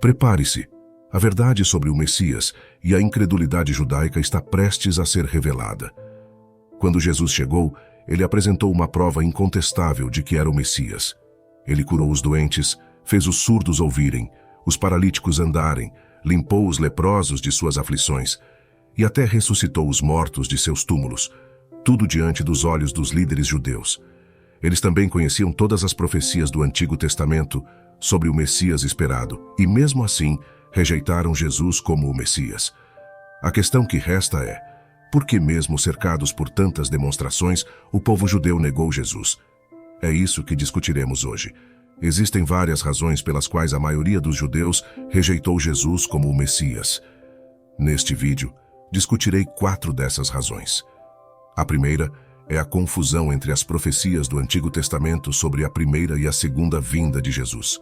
Prepare-se. A verdade sobre o Messias e a incredulidade judaica está prestes a ser revelada. Quando Jesus chegou, ele apresentou uma prova incontestável de que era o Messias. Ele curou os doentes, fez os surdos ouvirem, os paralíticos andarem, limpou os leprosos de suas aflições e até ressuscitou os mortos de seus túmulos, tudo diante dos olhos dos líderes judeus. Eles também conheciam todas as profecias do Antigo Testamento sobre o Messias esperado e, mesmo assim, rejeitaram Jesus como o Messias. A questão que resta é: por que, mesmo cercados por tantas demonstrações, o povo judeu negou Jesus? É isso que discutiremos hoje. Existem várias razões pelas quais a maioria dos judeus rejeitou Jesus como o Messias. Neste vídeo, discutirei 4 dessas razões. A primeira é a confusão entre as profecias do Antigo Testamento sobre a primeira e a segunda vinda de Jesus.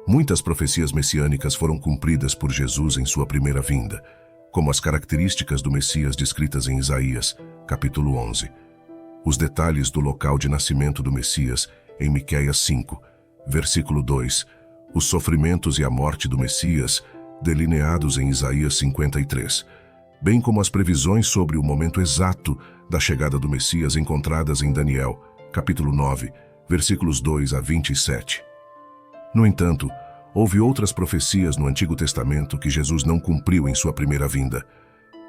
Muitas profecias messiânicas foram cumpridas por Jesus em sua primeira vinda, como as características do Messias descritas em Isaías, capítulo 11. Os detalhes do local de nascimento do Messias em Miqueias 5, versículo 2. Os sofrimentos e a morte do Messias, delineados em Isaías 53, bem como as previsões sobre o momento exato da chegada do Messias encontradas em Daniel, capítulo 9, versículos 2 a 27. No entanto, houve outras profecias no Antigo Testamento que Jesus não cumpriu em sua primeira vinda.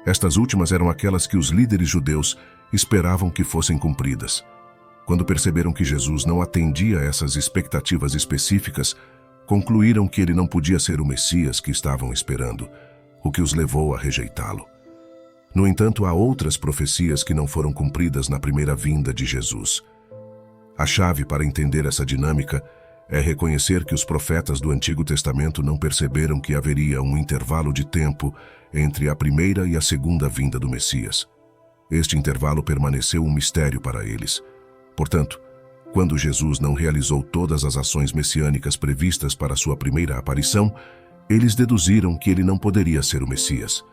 Estas últimas eram aquelas que os líderes judeus esperavam que fossem cumpridas. Quando perceberam que Jesus não atendia a essas expectativas específicas, concluíram que ele não podia ser o Messias que estavam esperando, o que os levou a rejeitá-lo. No entanto, há outras profecias que não foram cumpridas na primeira vinda de Jesus. A chave para entender essa dinâmica é reconhecer que os profetas do Antigo Testamento não perceberam que haveria um intervalo de tempo entre a primeira e a segunda vinda do Messias. Este intervalo permaneceu um mistério para eles. Portanto, quando Jesus não realizou todas as ações messiânicas previstas para sua primeira aparição, eles deduziram que ele não poderia ser o Messias.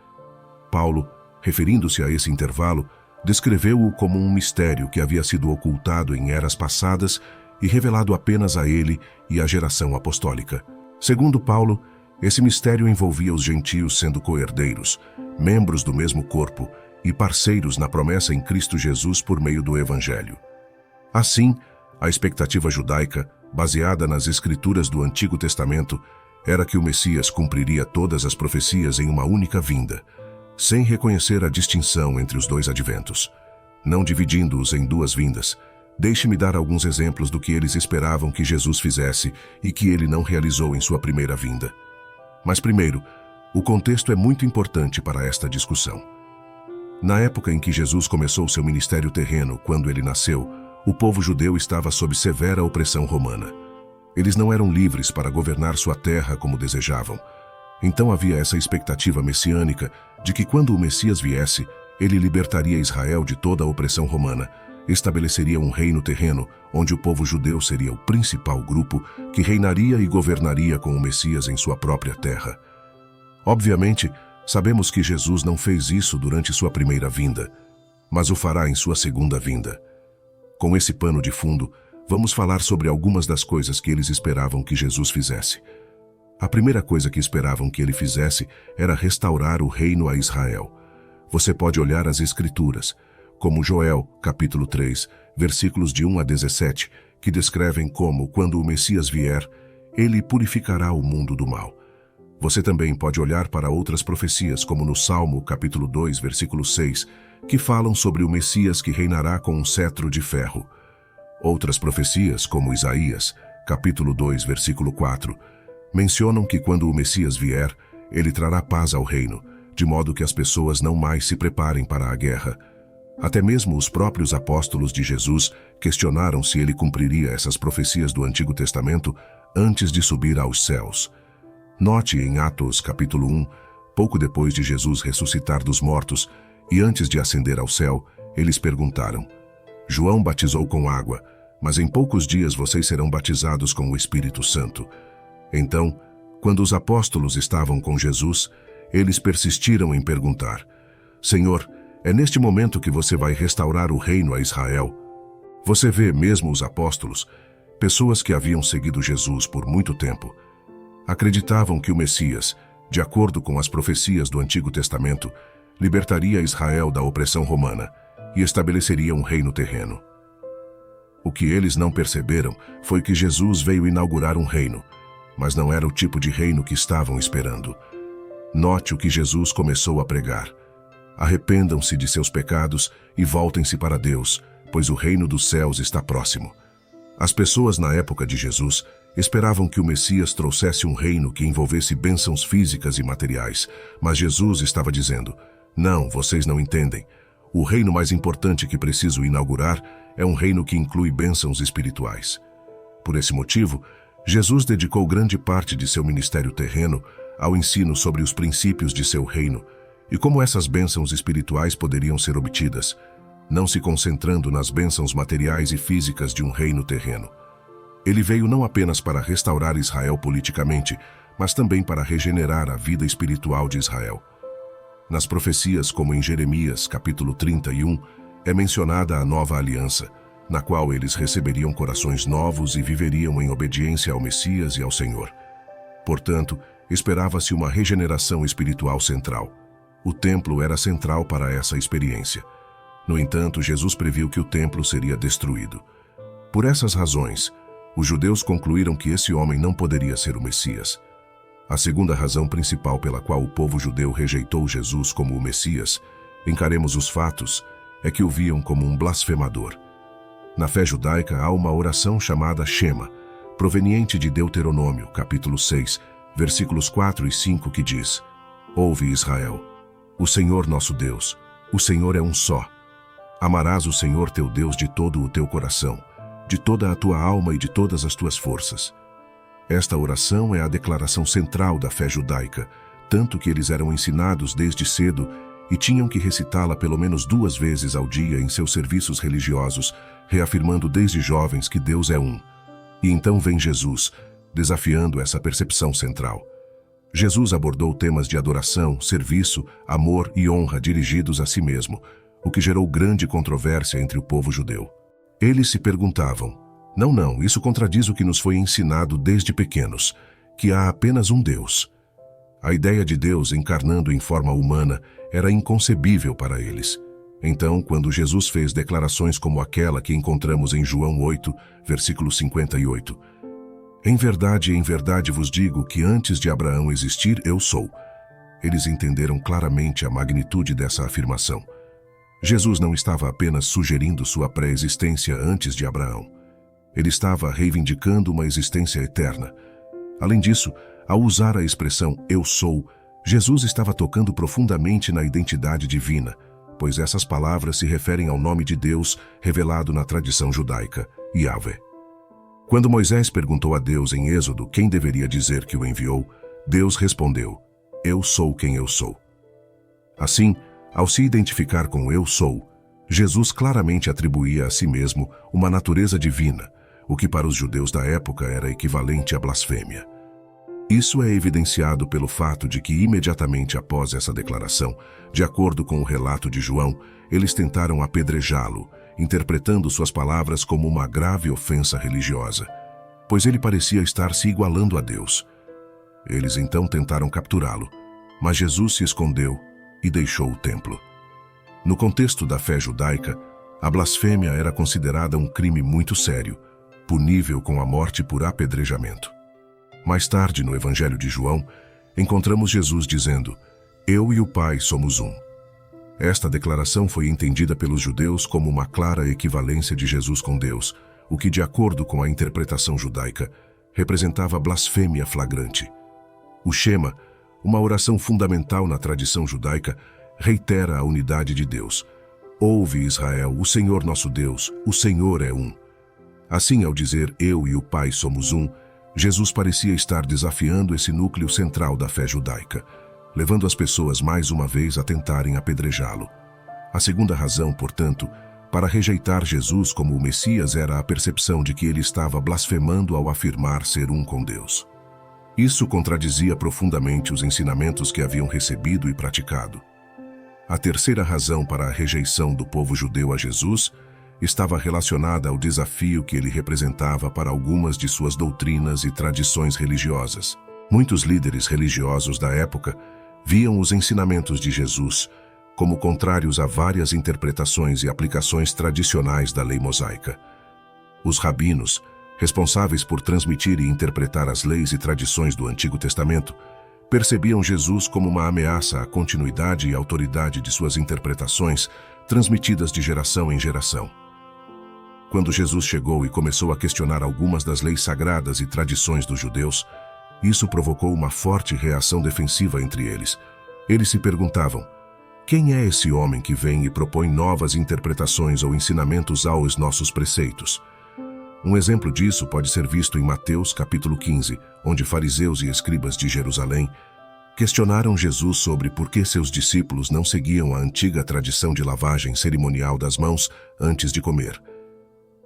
Paulo, referindo-se a esse intervalo, descreveu-o como um mistério que havia sido ocultado em eras passadas e revelado apenas a ele e à geração apostólica. Segundo Paulo, esse mistério envolvia os gentios sendo co-herdeiros, membros do mesmo corpo e parceiros na promessa em Cristo Jesus por meio do Evangelho. Assim, a expectativa judaica, baseada nas Escrituras do Antigo Testamento, era que o Messias cumpriria todas as profecias em uma única vinda, sem reconhecer a distinção entre os dois adventos, não dividindo-os em 2 vindas. Deixe-me dar alguns exemplos do que eles esperavam que Jesus fizesse e que ele não realizou em sua primeira vinda. Mas primeiro, o contexto é muito importante para esta discussão. Na época em que Jesus começou seu ministério terreno, quando ele nasceu, o povo judeu estava sob severa opressão romana. Eles não eram livres para governar sua terra como desejavam. Então havia essa expectativa messiânica de que quando o Messias viesse, ele libertaria Israel de toda a opressão romana, estabeleceria um reino terreno onde o povo judeu seria o principal grupo que reinaria e governaria com o Messias em sua própria terra. Obviamente, sabemos que Jesus não fez isso durante sua primeira vinda, mas o fará em sua segunda vinda. Com esse pano de fundo, vamos falar sobre algumas das coisas que eles esperavam que Jesus fizesse. A primeira coisa que esperavam que ele fizesse era restaurar o reino a Israel. Você pode olhar as Escrituras, como Joel, capítulo 3, versículos de 1 a 17, que descrevem como, quando o Messias vier, ele purificará o mundo do mal. Você também pode olhar para outras profecias, como no Salmo, capítulo 2, versículo 6, que falam sobre o Messias que reinará com um cetro de ferro. Outras profecias, como Isaías, capítulo 2, versículo 4, mencionam que quando o Messias vier, ele trará paz ao reino, de modo que as pessoas não mais se preparem para a guerra. Até mesmo os próprios apóstolos de Jesus questionaram se ele cumpriria essas profecias do Antigo Testamento antes de subir aos céus. Note em Atos capítulo 1, pouco depois de Jesus ressuscitar dos mortos e antes de ascender ao céu, eles perguntaram: João batizou com água, mas em poucos dias vocês serão batizados com o Espírito Santo. Então, quando os apóstolos estavam com Jesus, eles persistiram em perguntar: Senhor, é neste momento que você vai restaurar o reino a Israel? Você vê mesmo os apóstolos, pessoas que haviam seguido Jesus por muito tempo. Acreditavam que o Messias, de acordo com as profecias do Antigo Testamento, libertaria Israel da opressão romana e estabeleceria um reino terreno. O que eles não perceberam foi que Jesus veio inaugurar um reino, mas não era o tipo de reino que estavam esperando. Note o que Jesus começou a pregar. Arrependam-se de seus pecados e voltem-se para Deus, pois o reino dos céus está próximo. As pessoas na época de Jesus esperavam que o Messias trouxesse um reino que envolvesse bênçãos físicas e materiais, mas Jesus estava dizendo: não, vocês não entendem. O reino mais importante que preciso inaugurar é um reino que inclui bênçãos espirituais. Por esse motivo, Jesus dedicou grande parte de seu ministério terreno ao ensino sobre os princípios de seu reino e como essas bênçãos espirituais poderiam ser obtidas, não se concentrando nas bênçãos materiais e físicas de um reino terreno. Ele veio não apenas para restaurar Israel politicamente, mas também para regenerar a vida espiritual de Israel. Nas profecias, como em Jeremias, capítulo 31, é mencionada a nova aliança, na qual eles receberiam corações novos e viveriam em obediência ao Messias e ao Senhor. Portanto, esperava-se uma regeneração espiritual central. O templo era central para essa experiência. No entanto, Jesus previu que o templo seria destruído. Por essas razões, os judeus concluíram que esse homem não poderia ser o Messias. A segunda razão principal pela qual o povo judeu rejeitou Jesus como o Messias, encaremos os fatos, é que o viam como um blasfemador. Na fé judaica há uma oração chamada Shema, proveniente de Deuteronômio, capítulo 6, versículos 4 e 5, que diz: Ouve, Israel, o Senhor nosso Deus, o Senhor é um só. Amarás o Senhor teu Deus de todo o teu coração, de toda a tua alma e de todas as tuas forças. Esta oração é a declaração central da fé judaica, tanto que eles eram ensinados desde cedo e tinham que recitá-la pelo menos 2 vezes ao dia em seus serviços religiosos, reafirmando desde jovens que Deus é um. E então vem Jesus, desafiando essa percepção central. Jesus abordou temas de adoração, serviço, amor e honra dirigidos a si mesmo, o que gerou grande controvérsia entre o povo judeu. Eles se perguntavam: não, isso contradiz o que nos foi ensinado desde pequenos, que há apenas um Deus. A ideia de Deus encarnando em forma humana era inconcebível para eles. Então, quando Jesus fez declarações como aquela que encontramos em João 8, versículo 58, em verdade vos digo que antes de Abraão existir, eu sou. Eles entenderam claramente a magnitude dessa afirmação. Jesus não estava apenas sugerindo sua pré-existência antes de Abraão. Ele estava reivindicando uma existência eterna. Além disso, ao usar a expressão eu sou, Jesus estava tocando profundamente na identidade divina, pois essas palavras se referem ao nome de Deus revelado na tradição judaica, Yahvé. Quando Moisés perguntou a Deus em Êxodo quem deveria dizer que o enviou, Deus respondeu: Eu sou quem eu sou. Assim, ao se identificar com eu sou, Jesus claramente atribuía a si mesmo uma natureza divina, o que para os judeus da época era equivalente à blasfêmia. Isso é evidenciado pelo fato de que imediatamente após essa declaração, de acordo com o relato de João, eles tentaram apedrejá-lo, interpretando suas palavras como uma grave ofensa religiosa, pois ele parecia estar se igualando a Deus. Eles então tentaram capturá-lo, mas Jesus se escondeu e deixou o templo. No contexto da fé judaica, a blasfêmia era considerada um crime muito sério, punível com a morte por apedrejamento. Mais tarde, no Evangelho de João, encontramos Jesus dizendo: Eu e o Pai somos um. Esta declaração foi entendida pelos judeus como uma clara equivalência de Jesus com Deus, o que, de acordo com a interpretação judaica, representava blasfêmia flagrante. O Shema, uma oração fundamental na tradição judaica, reitera a unidade de Deus. Ouve, Israel, o Senhor nosso Deus, o Senhor é um. Assim, ao dizer eu e o Pai somos um, Jesus parecia estar desafiando esse núcleo central da fé judaica, levando as pessoas mais uma vez a tentarem apedrejá-lo. A segunda razão, portanto, para rejeitar Jesus como o Messias era a percepção de que ele estava blasfemando ao afirmar ser um com Deus. Isso contradizia profundamente os ensinamentos que haviam recebido e praticado. A terceira razão para a rejeição do povo judeu a Jesus estava relacionada ao desafio que ele representava para algumas de suas doutrinas e tradições religiosas. Muitos líderes religiosos da época viam os ensinamentos de Jesus como contrários a várias interpretações e aplicações tradicionais da lei mosaica. Os rabinos, responsáveis por transmitir e interpretar as leis e tradições do Antigo Testamento, percebiam Jesus como uma ameaça à continuidade e autoridade de suas interpretações, transmitidas de geração em geração. Quando Jesus chegou e começou a questionar algumas das leis sagradas e tradições dos judeus, isso provocou uma forte reação defensiva entre eles. Eles se perguntavam: quem é esse homem que vem e propõe novas interpretações ou ensinamentos aos nossos preceitos? Um exemplo disso pode ser visto em Mateus capítulo 15, onde fariseus e escribas de Jerusalém questionaram Jesus sobre por que seus discípulos não seguiam a antiga tradição de lavagem cerimonial das mãos antes de comer.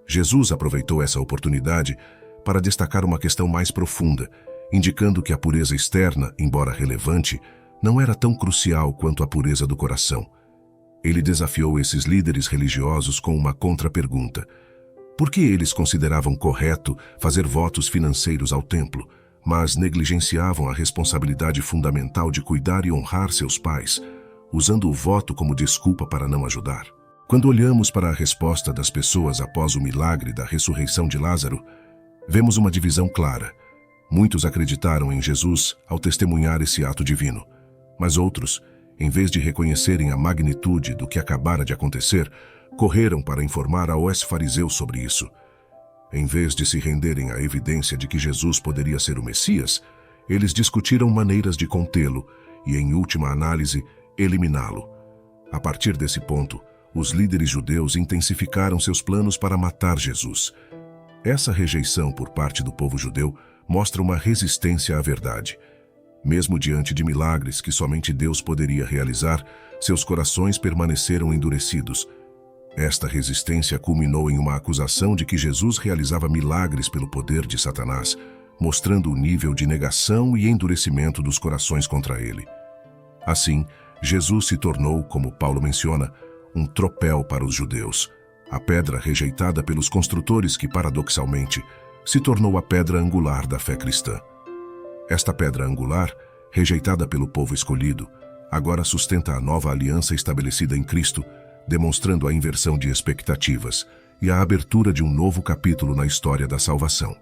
Jesus aproveitou essa oportunidade para destacar uma questão mais profunda, indicando que a pureza externa, embora relevante, não era tão crucial quanto a pureza do coração. Ele desafiou esses líderes religiosos com uma contrapergunta. Por que eles consideravam correto fazer votos financeiros ao templo, mas negligenciavam a responsabilidade fundamental de cuidar e honrar seus pais, usando o voto como desculpa para não ajudar? Quando olhamos para a resposta das pessoas após o milagre da ressurreição de Lázaro, vemos uma divisão clara. Muitos acreditaram em Jesus ao testemunhar esse ato divino, mas outros, em vez de reconhecerem a magnitude do que acabara de acontecer, correram para informar aos fariseus sobre isso. Em vez de se renderem à evidência de que Jesus poderia ser o Messias, eles discutiram maneiras de contê-lo e, em última análise, eliminá-lo. A partir desse ponto, os líderes judeus intensificaram seus planos para matar Jesus. Essa rejeição por parte do povo judeu mostra uma resistência à verdade. Mesmo diante de milagres que somente Deus poderia realizar, seus corações permaneceram endurecidos. Esta resistência culminou em uma acusação de que Jesus realizava milagres pelo poder de Satanás, mostrando o nível de negação e endurecimento dos corações contra ele. Assim, Jesus se tornou, como Paulo menciona, um tropel para os judeus, a pedra rejeitada pelos construtores que, paradoxalmente, se tornou a pedra angular da fé cristã. Esta pedra angular, rejeitada pelo povo escolhido, agora sustenta a nova aliança estabelecida em Cristo, demonstrando a inversão de expectativas e a abertura de um novo capítulo na história da salvação.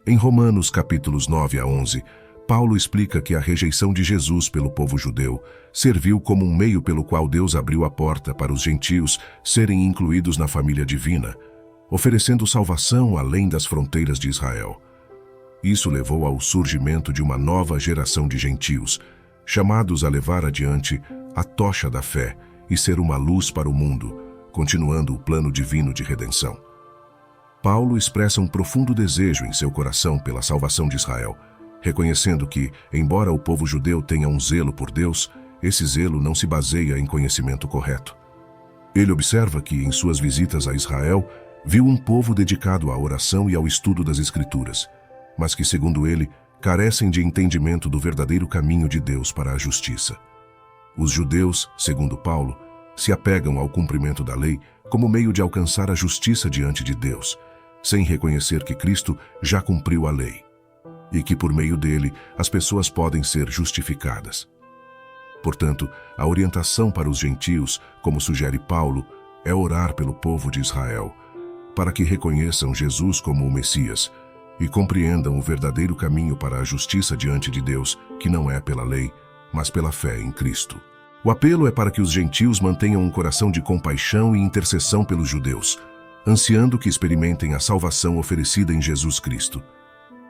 Em Romanos capítulos 9 a 11, Paulo explica que a rejeição de Jesus pelo povo judeu serviu como um meio pelo qual Deus abriu a porta para os gentios serem incluídos na família divina, oferecendo salvação além das fronteiras de Israel. Isso levou ao surgimento de uma nova geração de gentios, chamados a levar adiante a tocha da fé e ser uma luz para o mundo, continuando o plano divino de redenção. Paulo expressa um profundo desejo em seu coração pela salvação de Israel, reconhecendo que, embora o povo judeu tenha um zelo por Deus, esse zelo não se baseia em conhecimento correto. Ele observa que, em suas visitas a Israel, viu um povo dedicado à oração e ao estudo das Escrituras, mas que, segundo ele, carecem de entendimento do verdadeiro caminho de Deus para a justiça. Os judeus, segundo Paulo, se apegam ao cumprimento da lei como meio de alcançar a justiça diante de Deus, sem reconhecer que Cristo já cumpriu a lei, e que por meio dele as pessoas podem ser justificadas. Portanto, a orientação para os gentios, como sugere Paulo, é orar pelo povo de Israel, para que reconheçam Jesus como o Messias e compreendam o verdadeiro caminho para a justiça diante de Deus, que não é pela lei, mas pela fé em Cristo. O apelo é para que os gentios mantenham um coração de compaixão e intercessão pelos judeus, ansiando que experimentem a salvação oferecida em Jesus Cristo.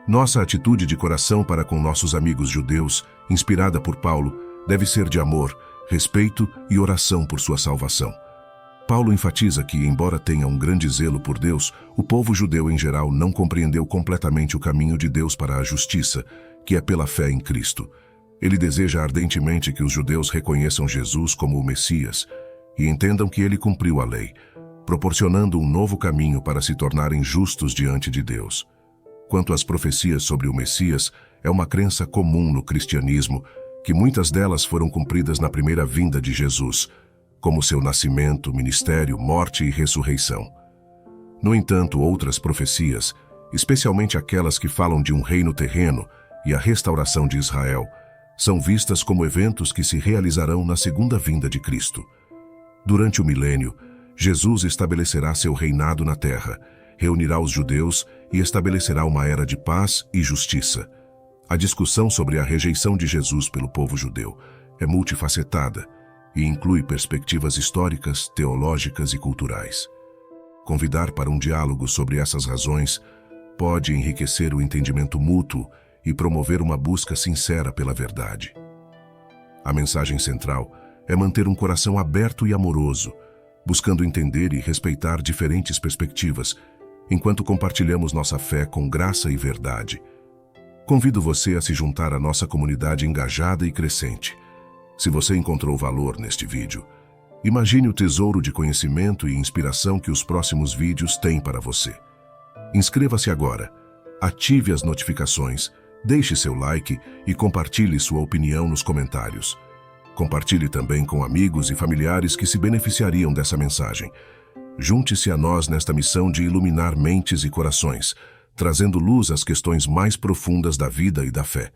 Nossa atitude de coração para com nossos amigos judeus, inspirada por Paulo, deve ser de amor, respeito e oração por sua salvação. Paulo enfatiza que, embora tenha um grande zelo por Deus, o povo judeu em geral não compreendeu completamente o caminho de Deus para a justiça, que é pela fé em Cristo. Ele deseja ardentemente que os judeus reconheçam Jesus como o Messias e entendam que ele cumpriu a lei, proporcionando um novo caminho para se tornarem justos diante de Deus. Quanto às profecias sobre o Messias, é uma crença comum no cristianismo que muitas delas foram cumpridas na primeira vinda de Jesus, como seu nascimento, ministério, morte e ressurreição. No entanto, outras profecias, especialmente aquelas que falam de um reino terreno, e a restauração de Israel são vistas como eventos que se realizarão na segunda vinda de Cristo. Durante o milênio, Jesus estabelecerá seu reinado na terra, reunirá os judeus e estabelecerá uma era de paz e justiça. A discussão sobre a rejeição de Jesus pelo povo judeu é multifacetada e inclui perspectivas históricas, teológicas e culturais. Convidar para um diálogo sobre essas razões pode enriquecer o entendimento mútuo e promover uma busca sincera pela verdade. A mensagem central é manter um coração aberto e amoroso, buscando entender e respeitar diferentes perspectivas, enquanto compartilhamos nossa fé com graça e verdade. Convido você a se juntar à nossa comunidade engajada e crescente. Se você encontrou valor neste vídeo, imagine o tesouro de conhecimento e inspiração que os próximos vídeos têm para você. Inscreva-se agora, ative as notificações, deixe seu like e compartilhe sua opinião nos comentários. Compartilhe também com amigos e familiares que se beneficiariam dessa mensagem. Junte-se a nós nesta missão de iluminar mentes e corações, trazendo luz às questões mais profundas da vida e da fé.